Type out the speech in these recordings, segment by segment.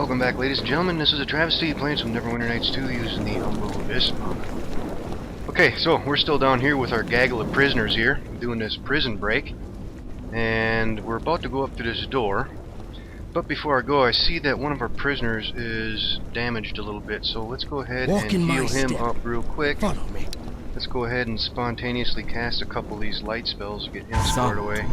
Welcome back, ladies and gentlemen. This is AhTravesty playing some NWN2 using the Umbral Abyss. Okay, so we're still down here with our gaggle of prisoners here, doing this prison break. And we're about to go up to this door. But before I go, I see that one of our prisoners is damaged a little bit. So let's go ahead and heal him up real quick. Follow me. Let's go ahead and spontaneously cast a couple of these light spells to get him squared away.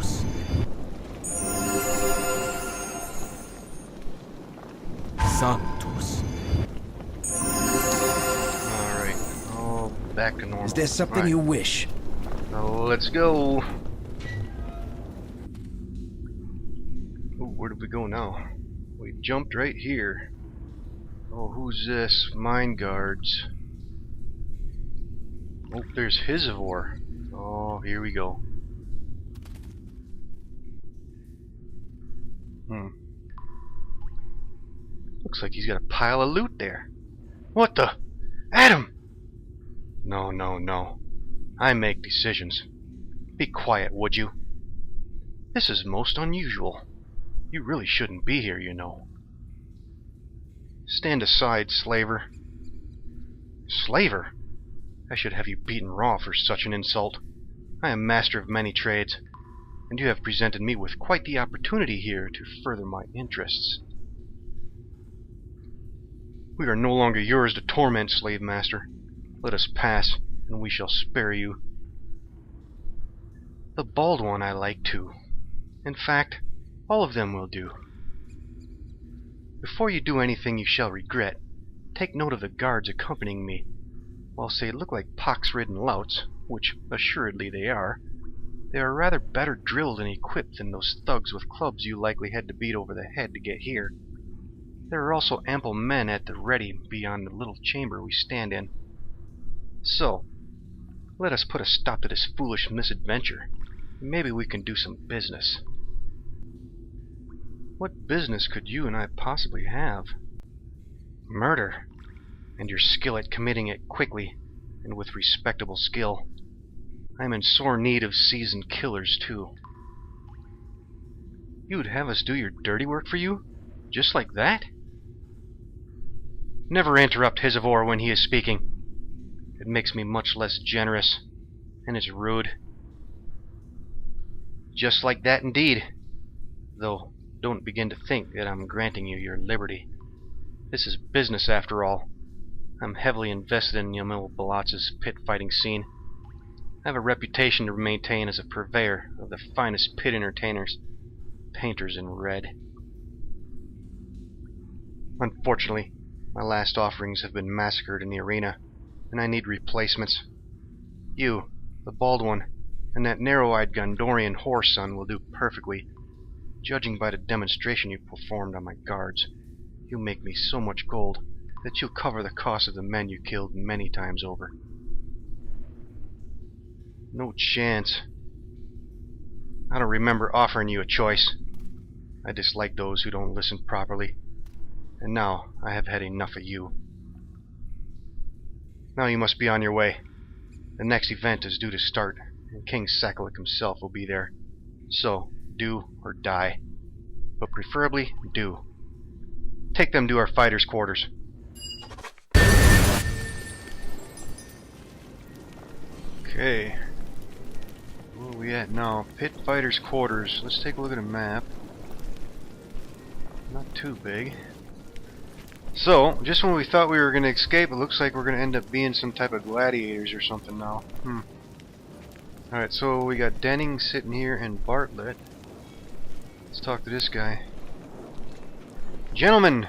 Santos. Alright, all back to normal. Is there something you wish? Now let's go. Ooh, where did we go now? We jumped right here. Oh, who's this? Mine guards. Oh, there's Hizavor. Oh, here we go. Looks like he's got a pile of loot there. What the? Adam! No, no, no. I make decisions. Be quiet, would you? This is most unusual. You really shouldn't be here, you know. Stand aside, slaver. Slaver? I should have you beaten raw for such an insult. I am master of many trades, and you have presented me with quite the opportunity here to further my interests. We are no longer yours to torment, slave master. Let us pass, and we shall spare you. The bald one I like too. In fact, all of them will do. Before you do anything you shall regret, take note of the guards accompanying me. Whilst they look like pox-ridden louts, which assuredly they are rather better drilled and equipped than those thugs with clubs you likely had to beat over the head to get here. There are also ample men at the ready beyond the little chamber we stand in. So, let us put a stop to this foolish misadventure. Maybe we can do some business. What business could you and I possibly have? Murder, and your skill at committing it quickly and with respectable skill. I am in sore need of seasoned killers, too. You would have us do your dirty work for you? Just like that? Never interrupt Hizavor when he is speaking. It makes me much less generous, and it's rude. Just like that indeed. Though, don't begin to think that I'm granting you your liberty. This is business after all. I'm heavily invested in Umbral Abyss's pit fighting scene. I have a reputation to maintain as a purveyor of the finest pit entertainers, painters in red. Unfortunately, my last offerings have been massacred in the arena, and I need replacements. You, the bald one, and that narrow-eyed Gondorian horse son will do perfectly. Judging by the demonstration you performed on my guards, you make me so much gold that you'll cover the cost of the men you killed many times over. No chance. I don't remember offering you a choice. I dislike those who don't listen properly. And now I have had enough of you. Now you must be on your way. The next event is due to start, and King Sakalik himself will be there. So, do or die. But preferably, do. Take them to our fighters' quarters. Okay. Where are we at now? Pit fighters' quarters. Let's take a look at a map. Not too big. So, just when we thought we were going to escape, it looks like we're going to end up being some type of gladiators or something now. Alright, so we got Denning sitting here and Bartlett. Let's talk to this guy. Gentlemen,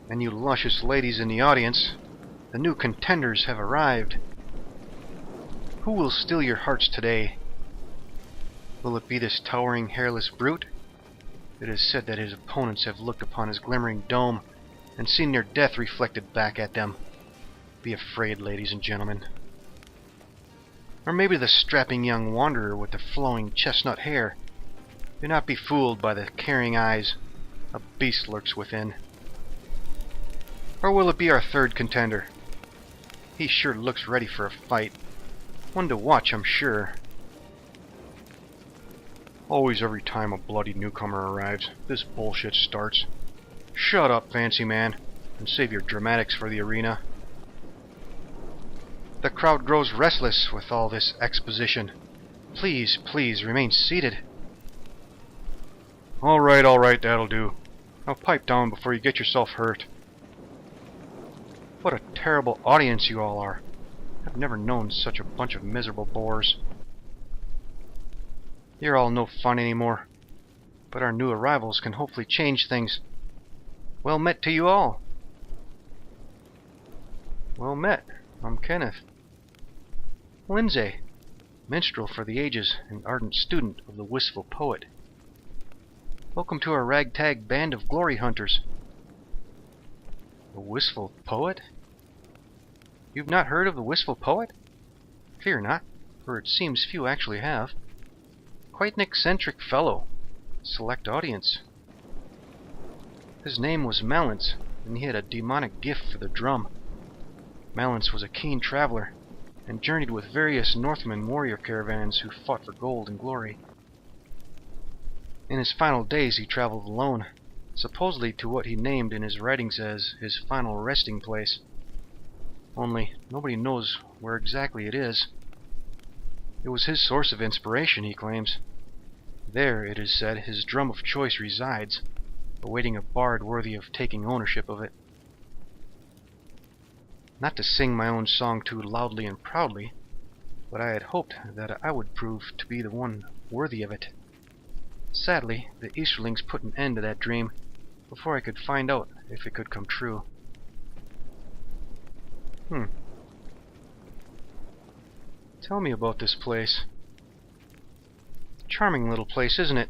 and you luscious ladies in the audience, the new contenders have arrived. Who will steal your hearts today? Will it be this towering, hairless brute? It is said that his opponents have looked upon his glimmering dome and seen their death reflected back at them. Be afraid, ladies and gentlemen. Or maybe the strapping young wanderer with the flowing chestnut hair. Do not be fooled by the caring eyes. A beast lurks within. Or will it be our third contender? He sure looks ready for a fight. One to watch, I'm sure. Always every time a bloody newcomer arrives, this bullshit starts. Shut up, fancy man, and save your dramatics for the arena. The crowd grows restless with all this exposition. Please, please, remain seated. All right, that'll do. Now pipe down before you get yourself hurt. What a terrible audience you all are. I've never known such a bunch of miserable bores. You're all no fun anymore, but our new arrivals can hopefully change things. Well met to you all. Well met. I'm Kenneth. Lyndsay, minstrel for the ages and ardent student of the wistful poet. Welcome to our ragtag band of glory hunters. The wistful poet? You've not heard of the wistful poet? Fear not, for it seems few actually have. Quite an eccentric fellow. Select audience. His name was Malance, and he had a demonic gift for the drum. Malance was a keen traveler, and journeyed with various Northman warrior caravans who fought for gold and glory. In his final days he traveled alone, supposedly to what he named in his writings as his final resting place. Only nobody knows where exactly it is. It was his source of inspiration, he claims. There, it is said, his drum of choice resides, awaiting a bard worthy of taking ownership of it. Not to sing my own song too loudly and proudly, but I had hoped that I would prove to be the one worthy of it. Sadly, the Easterlings put an end to that dream before I could find out if it could come true. Tell me about this place. Charming little place, isn't it?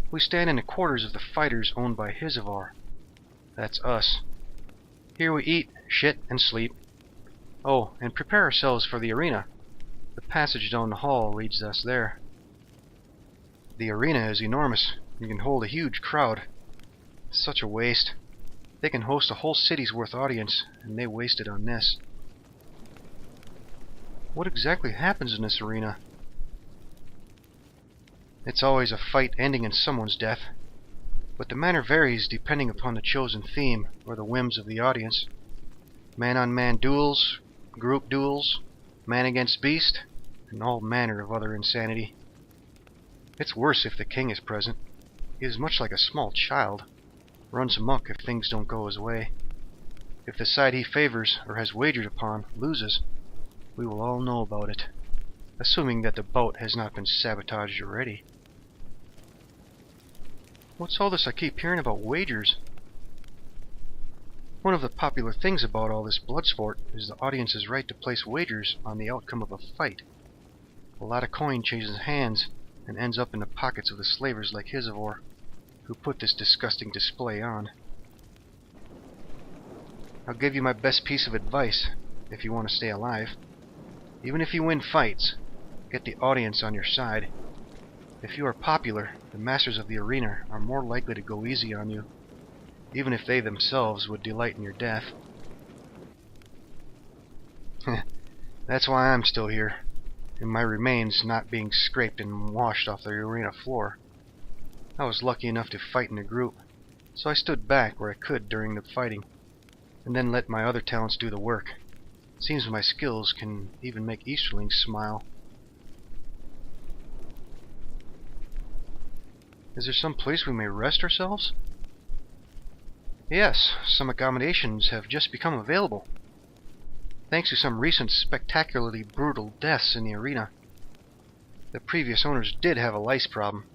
We stand in the quarters of the fighters owned by Hizavor. That's us. Here we eat, shit, and sleep. Oh, and prepare ourselves for the arena. The passage down the hall leads us there. The arena is enormous. You can hold a huge crowd. Such a waste. They can host a whole city's worth audience, and they waste it on this. What exactly happens in this arena? It's always a fight ending in someone's death, but the manner varies depending upon the chosen theme or the whims of the audience. Man-on-man duels, group duels, man against beast, and all manner of other insanity. It's worse if the king is present. He is much like a small child, runs amok if things don't go his way. If the side he favors or has wagered upon loses, we will all know about it, assuming that the boat has not been sabotaged already. What's all this I keep hearing about wagers? One of the popular things about all this blood sport is the audience's right to place wagers on the outcome of a fight. A lot of coin changes hands and ends up in the pockets of the slavers like Hizavor, who put this disgusting display on. I'll give you my best piece of advice if you want to stay alive. Even if you win fights, get the audience on your side. If you are popular, the masters of the arena are more likely to go easy on you, even if they themselves would delight in your death. That's why I'm still here, and my remains not being scraped and washed off the arena floor. I was lucky enough to fight in a group, so I stood back where I could during the fighting, and then let my other talents do the work. Seems my skills can even make Easterlings smile. Is there some place we may rest ourselves? Yes, some accommodations have just become available, thanks to some recent spectacularly brutal deaths in the arena. The previous owners did have a lice problem,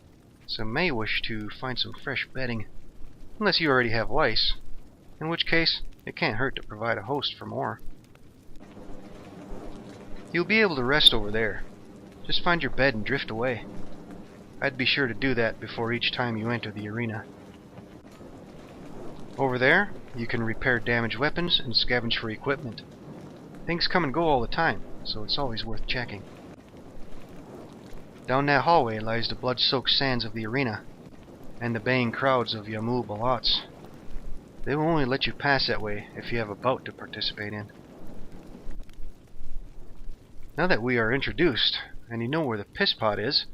so may wish to find some fresh bedding, unless you already have lice, in which case it can't hurt to provide a host for more. You'll be able to rest over there. Just find your bed and drift away. I'd be sure to do that before each time you enter the arena. Over there, you can repair damaged weapons and scavenge for equipment. Things come and go all the time, so it's always worth checking. Down that hallway lies the blood-soaked sands of the arena, and the baying crowds of Umbral Abyss. They will only let you pass that way if you have a bout to participate in. Now that we are introduced, and you know where the piss pot is,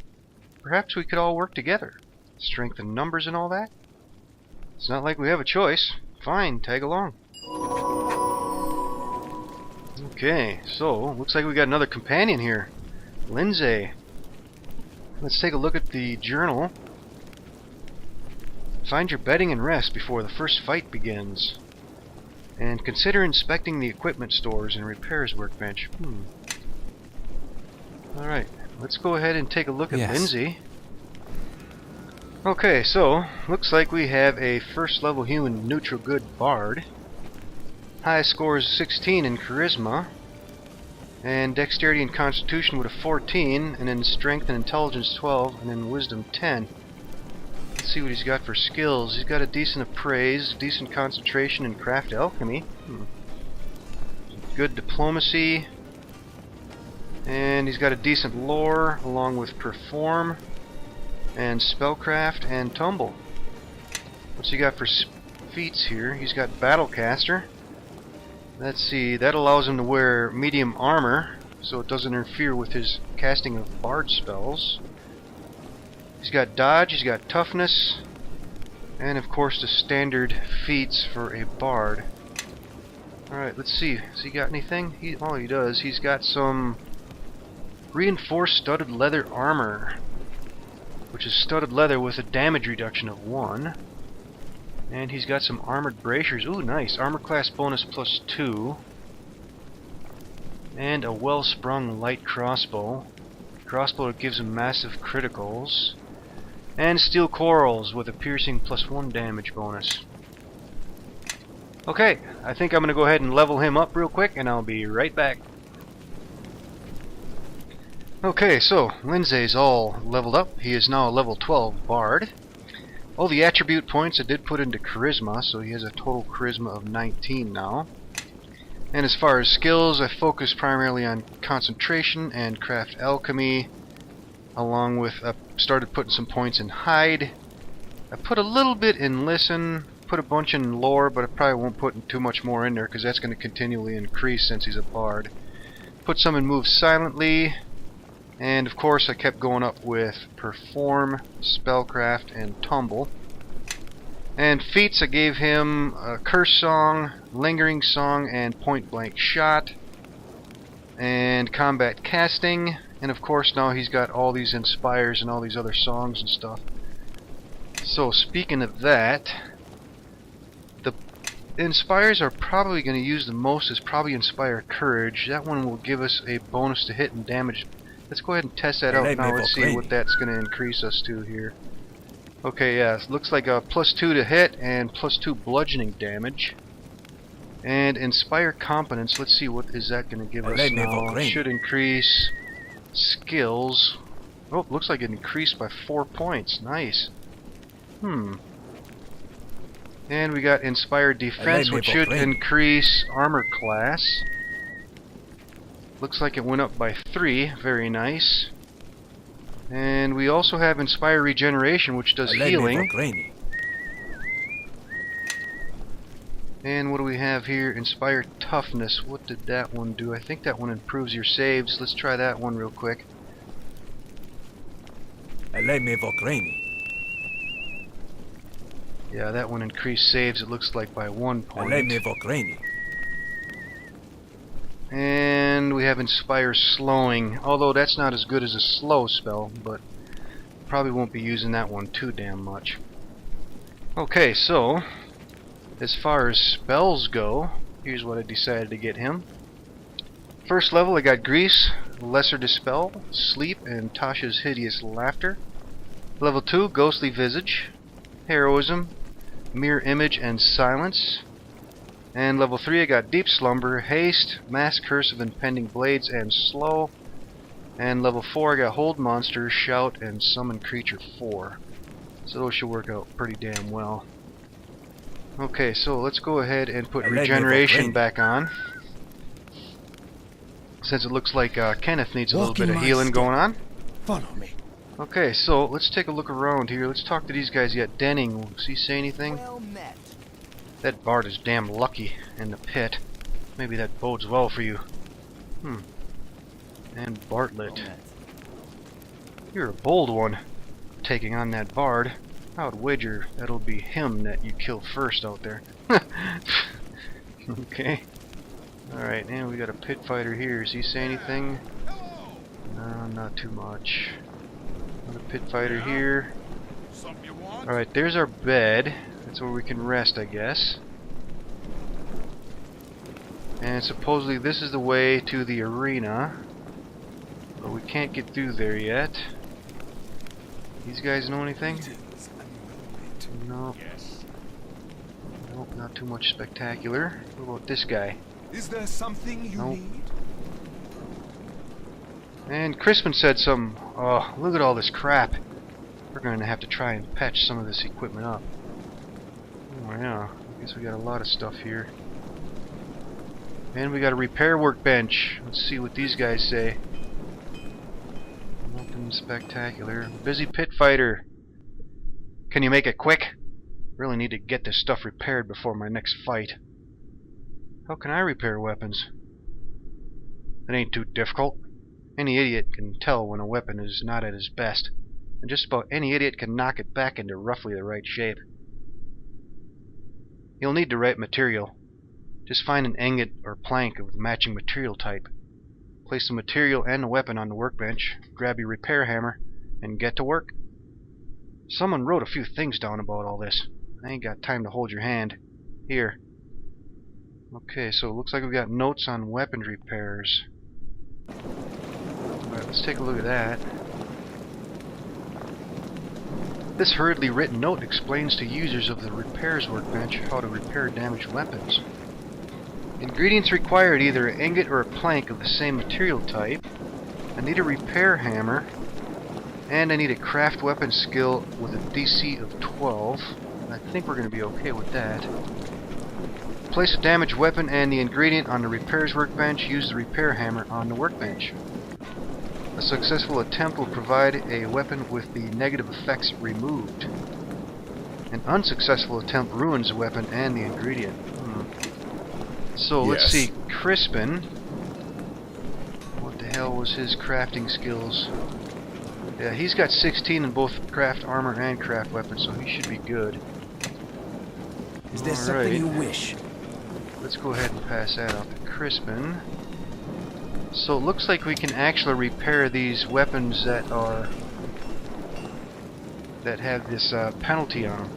perhaps we could all work together. Strength in numbers and all that? It's not like we have a choice. Fine, tag along. Okay, so looks like we got another companion here. Lyndsay. Let's take a look at the journal. Find your bedding and rest before the first fight begins. And consider inspecting the equipment stores and repairs workbench. Alright, let's go ahead and take a look at Lyndsay. Okay, so looks like we have a first level human neutral good bard. Highest score is 16 in charisma, and dexterity and constitution with a 14, and in strength and intelligence 12, and in wisdom 10. Let's see what he's got for skills. He's got a decent appraise, decent concentration in craft alchemy, good diplomacy, and he's got a decent lore along with perform and spellcraft and tumble. What's he got for feats here? He's got battlecaster. Let's see, that allows him to wear medium armor so it doesn't interfere with his casting of bard spells. He's got dodge, he's got toughness, and of course the standard feats for a bard. Alright, let's see. Has he got anything? All he does, he's got some reinforced studded leather armor, which is studded leather with a damage reduction of 1. And he's got some armored bracers. Ooh, nice. Armor class bonus plus 2. And a well-sprung light crossbow. Crossbow that gives him massive criticals. And steel corals with a piercing plus 1 damage bonus. Okay, I think I'm going to go ahead and level him up real quick, and I'll be right back. Okay, so Lindsay's all leveled up. He is now a level 12 bard. All the attribute points I did put into charisma, so he has a total charisma of 19 now. And as far as skills, I focused primarily on concentration and craft alchemy, along with I started putting some points in hide. I put a little bit in listen, put a bunch in lore, but I probably won't put too much more in there because that's going to continually increase since he's a bard. Put some in move silently. And of course I kept going up with perform, spellcraft, and tumble. And feats I gave him a curse song, lingering song, and point blank shot. And combat casting. And of course now he's got all these inspires and all these other songs and stuff. So speaking of that, the inspires are probably going to use the most is probably Inspire Courage. That one will give us a bonus to hit and damage. Let's go ahead and test that out now. Let's see what that's going to increase us to here. Okay, yeah, it looks like a plus 2 to hit and plus 2 bludgeoning damage. And Inspire Competence, let's see what is that going to give us now. It should increase skills. Oh, looks like it increased by 4 points. Nice. And we got Inspire Defense, which should increase armor class. Looks like it went up by 3. Very nice. And we also have Inspire Regeneration, which does healing. And what do we have here? Inspire Toughness. What did that one do? I think that one improves your saves. Let's try that one real quick. Yeah, that one increased saves, it looks like, by 1 point. And we have Inspire Slowing, although that's not as good as a slow spell, but probably won't be using that one too damn much. Okay, so as far as spells go, here's what I decided to get him. First level I got Grease, Lesser Dispel, Sleep, and Tasha's Hideous Laughter. Level 2, Ghostly Visage, Heroism, Mirror Image, and Silence. And level 3 I got Deep Slumber, Haste, Mass Curse of Impending Blades, and Slow. And level 4 I got Hold Monster, Shout, and Summon Creature 4. So those should work out pretty damn well. Okay, so let's go ahead and put Regeneration back on. Since it looks like Kenneth needs a little bit of healing going on. Follow me. Okay, so let's take a look around here. Let's talk to these guys. You got Denning. Does he say anything? Well met. That bard is damn lucky in the pit. Maybe that bodes well for you. And Bartlett. You're a bold one, taking on that bard. I would wager that'll be him that you kill first out there. Okay. Alright, and we got a pit fighter here. Does he say anything? No, not too much. Another pit fighter here. Alright, there's our bed. That's where we can rest, I guess. And supposedly this is the way to the arena. But we can't get through there yet. These guys know anything? No. Nope, not too much spectacular. What about this guy? Is there something you need? And Crispin said some, oh, look at all this crap. We're going to have to try and patch some of this equipment up. Oh yeah, I guess we got a lot of stuff here. And we got a repair workbench. Let's see what these guys say. Nothing spectacular. Busy pit fighter. Can you make it quick? Really need to get this stuff repaired before my next fight. How can I repair weapons? It ain't too difficult. Any idiot can tell when a weapon is not at its best, and just about any idiot can knock it back into roughly the right shape. You'll need the right material. Just find an ingot or plank of the matching material type. Place the material and the weapon on the workbench, grab your repair hammer, and get to work. Someone wrote a few things down about all this. I ain't got time to hold your hand. Here. Okay, so it looks like we've got notes on weapons repairs. Alright, let's take a look at that. This hurriedly written note explains to users of the repairs workbench how to repair damaged weapons. Ingredients required: either an ingot or a plank of the same material type. I need a repair hammer. And I need a craft weapon skill with a DC of 12. I think we're going to be okay with that. Place a damaged weapon and the ingredient on the repairs workbench. Use the repair hammer on the workbench. A successful attempt will provide a weapon with the negative effects removed. An unsuccessful attempt ruins the weapon and the ingredient. So let's see, Crispin. What the hell was his crafting skills? Yeah, he's got 16 in both craft armor and craft weapons, so he should be good. Is there something you wish? Let's go ahead and pass that off to Crispin. So it looks like we can actually repair these weapons that have this penalty on them.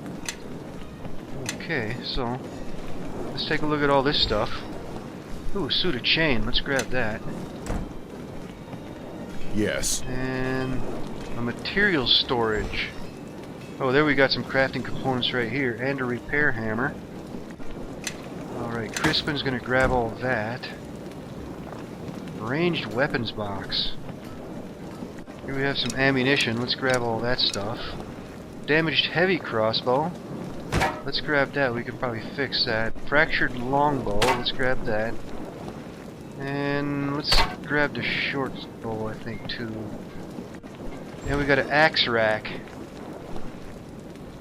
Okay, so let's take a look at all this stuff. Ooh, suit of chain. Let's grab that. Yes. And a materials storage. Oh, there we got some crafting components right here, and a repair hammer. Alright, Crispin's gonna grab all that. Ranged weapons box. Here we have some ammunition. Let's grab all that stuff. Damaged heavy crossbow. Let's grab that. We can probably fix that. Fractured longbow. Let's grab that. And let's grab the short bow, I think, too. And we got an axe rack.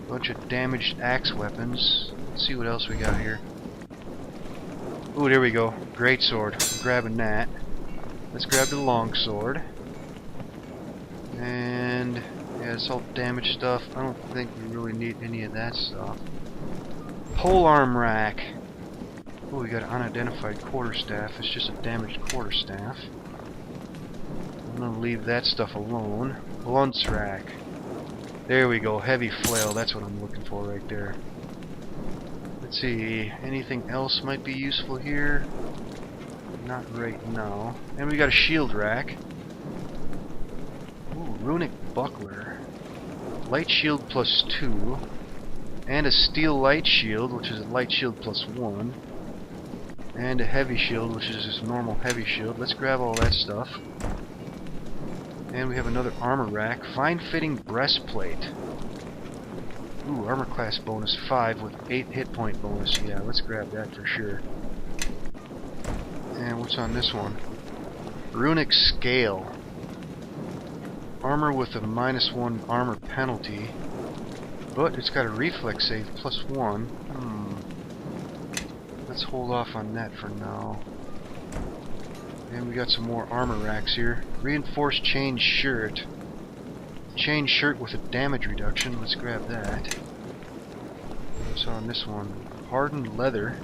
Bunch of damaged axe weapons. Let's see what else we got here. Ooh, there we go. Greatsword. I'm grabbing that. Let's grab the longsword. And yeah, it's all damaged stuff. I don't think we really need any of that stuff. Polearm rack. Oh, we got an unidentified quarterstaff. It's just a damaged quarterstaff. I'm gonna leave that stuff alone. Blunts rack. There we go. Heavy flail. That's what I'm looking for right there. Let's see. Anything else might be useful here? Not right now. And we got a shield rack. Ooh, runic buckler. Light shield +2. And a steel light shield, which is a light shield +1. And a heavy shield, which is just normal heavy shield. Let's grab all that stuff. And we have another armor rack. Fine fitting breastplate. Ooh, armor class bonus 5 with 8 hit point bonus. Yeah, let's grab that for sure. And what's on this one? Runic scale. Armor with a -1 armor penalty. But it's got a reflex save +1. Let's hold off on that for now. And we got some more armor racks here. Reinforced chain shirt. chain shirt with a damage reduction. Let's grab that. What's on this one? Hardened leather.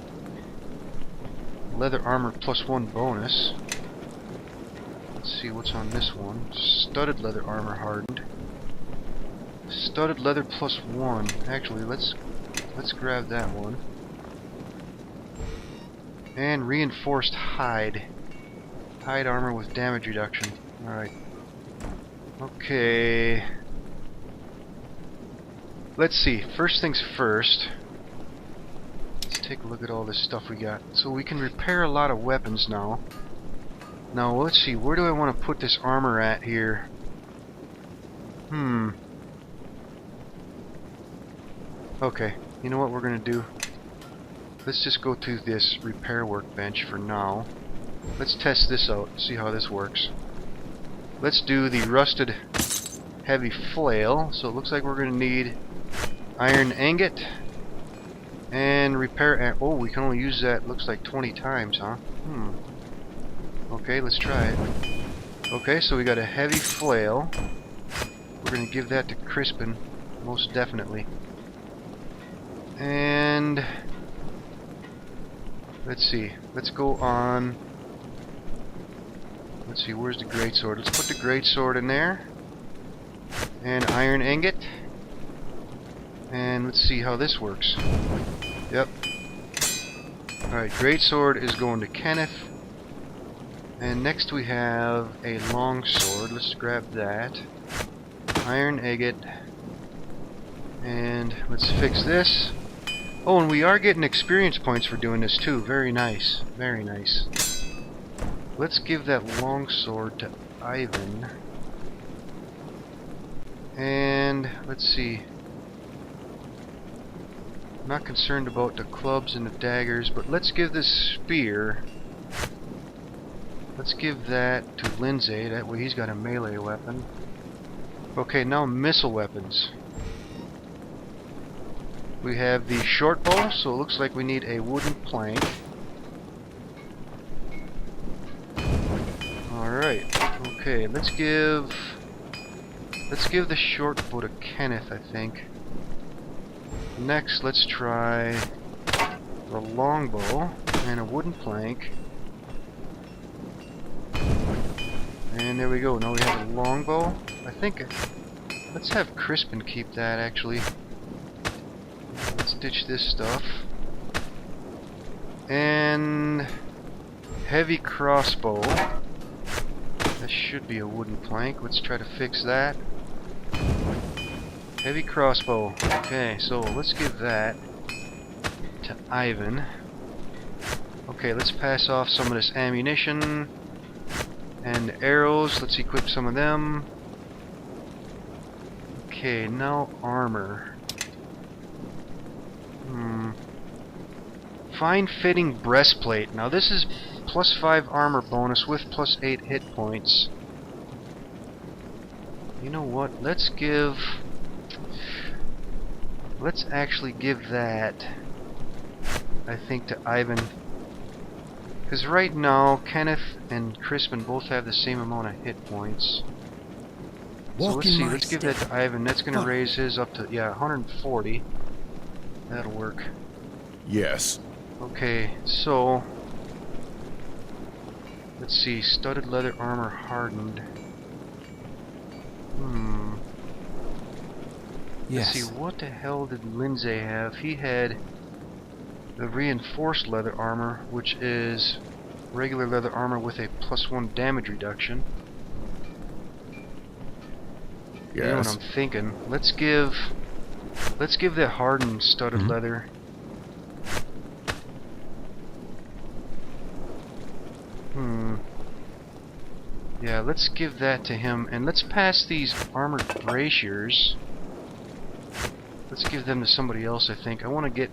Leather armor +1 bonus. Let's see what's on this one. Studded leather armor hardened. Studded leather +1. Actually, let's grab that one. And reinforced hide. Hide armor with damage reduction. Alright. Okay. Let's see. First things first. Let's take a look at all this stuff we got. So we can repair a lot of weapons now. Now let's see. Where do I want to put this armor at here? Okay. You know what we're going to do? Let's just go to this repair workbench for now. Let's test this out, see how this works. Let's do the rusted heavy flail. So it looks like we're going to need iron ingot and repair. Oh, we can only use that, looks like 20 times, huh? Okay, let's try it. Okay, so we got a heavy flail. We're going to give that to Crispin, most definitely. And let's see. Let's go on. Let's see, where's the greatsword? Let's put the greatsword in there. And iron ingot. And let's see how this works. Yep. Alright, greatsword is going to Kenneth. And next we have a long sword. Let's grab that. Iron ingot. And let's fix this. Oh, and we are getting experience points for doing this too. Very nice. Very nice. Let's give that longsword to Ivan. And let's see. I'm not concerned about the clubs and the daggers, but let's give this spear. Let's give that to Lindsay. That way he's got a melee weapon. Okay, now missile weapons. We have the short bow, so it looks like we need a wooden plank. Alright, okay, let's give the short bow to Kenneth, I think. Next, let's try the longbow and a wooden plank. And there we go, now we have a longbow. I think, let's have Crispin keep that actually. Let's ditch this stuff. And heavy crossbow. That should be a wooden plank. Let's try to fix that. Heavy crossbow. Okay, so let's give that to Ivan. Okay, let's pass off some of this ammunition and arrows. Let's equip some of them. Okay, now armor. Fine fitting breastplate. Now this is +5 armor bonus with +8 hit points. You know what? Let's actually give that, I think, to Ivan. Because right now, Kenneth and Crispin both have the same amount of hit points. So let's see, let's give that to Ivan. That's going to raise his up to, 140. That'll work. Yes. Okay, so let's see, studded leather armor hardened. Yes. Let's see, what the hell did Lindsay have? He had the reinforced leather armor, which is regular leather armor with a +1 damage reduction. Yes. You know what I'm thinking? Let's give that hardened studded leather. Yeah, let's give that to him, and let's pass these armored braziers. Let's give them to somebody else, I think. I want to get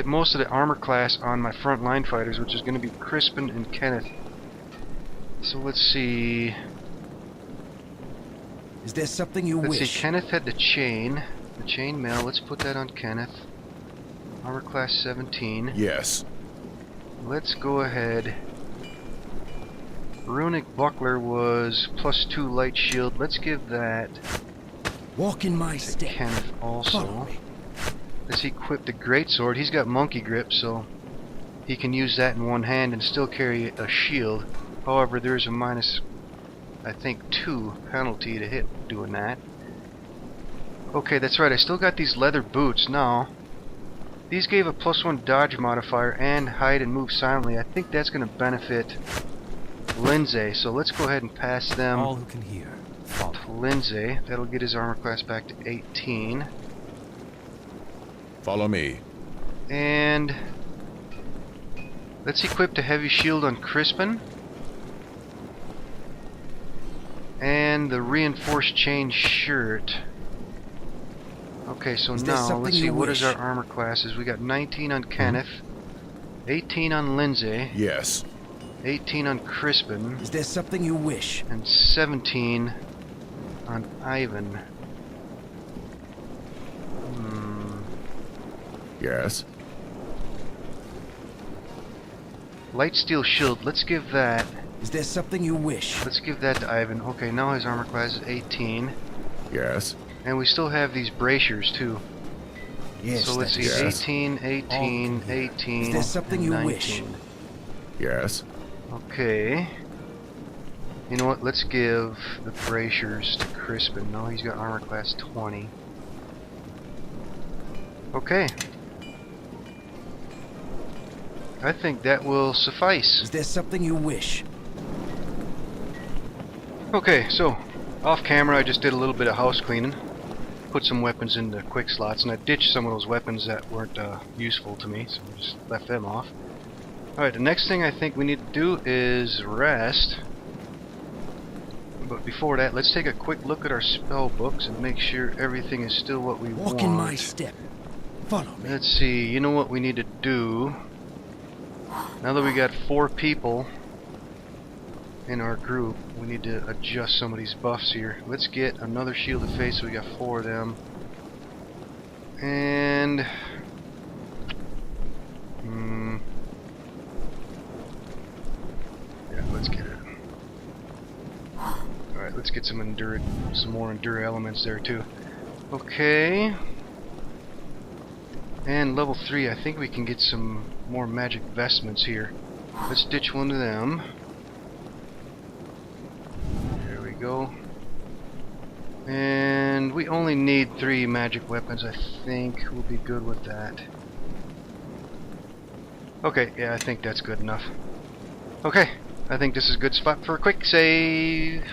most of the armor class on my front line fighters, which is going to be Crispin and Kenneth. So let's see. Is there something you wish? Let's see, Kenneth had the chain mail. Let's put that on Kenneth. Armor class 17. Yes. Let's go ahead. Runic buckler was +2 light shield. Let's give that Walk in my to step. Kenneth Follow also. me. Let's equip the greatsword. He's got monkey grip, so he can use that in one hand and still carry a shield. However, there's a minus, I think, 2 penalty to hit doing that. Okay, that's right. I still got these leather boots now. These gave a +1 dodge modifier and hide and move silently. I think that's going to benefit Lindsay. So let's go ahead and pass them All who can hear, follow. to Lindsay. That'll get his armor class back to 18. Follow me. And let's equip the heavy shield on Crispin. And the reinforced chain shirt. Okay, so Is there now something let's see you what is wish? our armor classes. We got 19 on Kenneth, 18 on Lindsay, Yes. 18 on Crispin, Is there something you wish? and 17 on Ivan. Yes. Light steel shield. Let's give that. Is there something you wish? Let's give that to Ivan. Okay, now his armor class is 18, Yes. and we still have these braziers too. Yes. So let's that see, is- Yes. 18, 18, 18, Is there something and you 19. wish? Yes. Okay. You know what? Let's give the braziers to Crispin. No, he's got armor class 20. Okay. I think that will suffice. Is there something you wish? Okay, so off camera I just did a little bit of house cleaning. Put some weapons into quick slots, and I ditched some of those weapons that weren't useful to me, so I just left them off. Alright, the next thing I think we need to do is rest. But before that, let's take a quick look at our spell books and make sure everything is still what we want. Walk in my step. Follow me. Let's see, you know what we need to do? Now that we got 4 people in our group, we need to adjust some of these buffs here. Let's get another shield of faith, so we got 4 of them. And yeah, let's get it. Alright, let's get some more endure elements there too. Okay. And level 3, I think we can get some more magic vestments here. Let's ditch one of them. There we go. And we only need 3 magic weapons. I think we'll be good with that. Okay, yeah, I think that's good enough. Okay, I think this is a good spot for a quick save.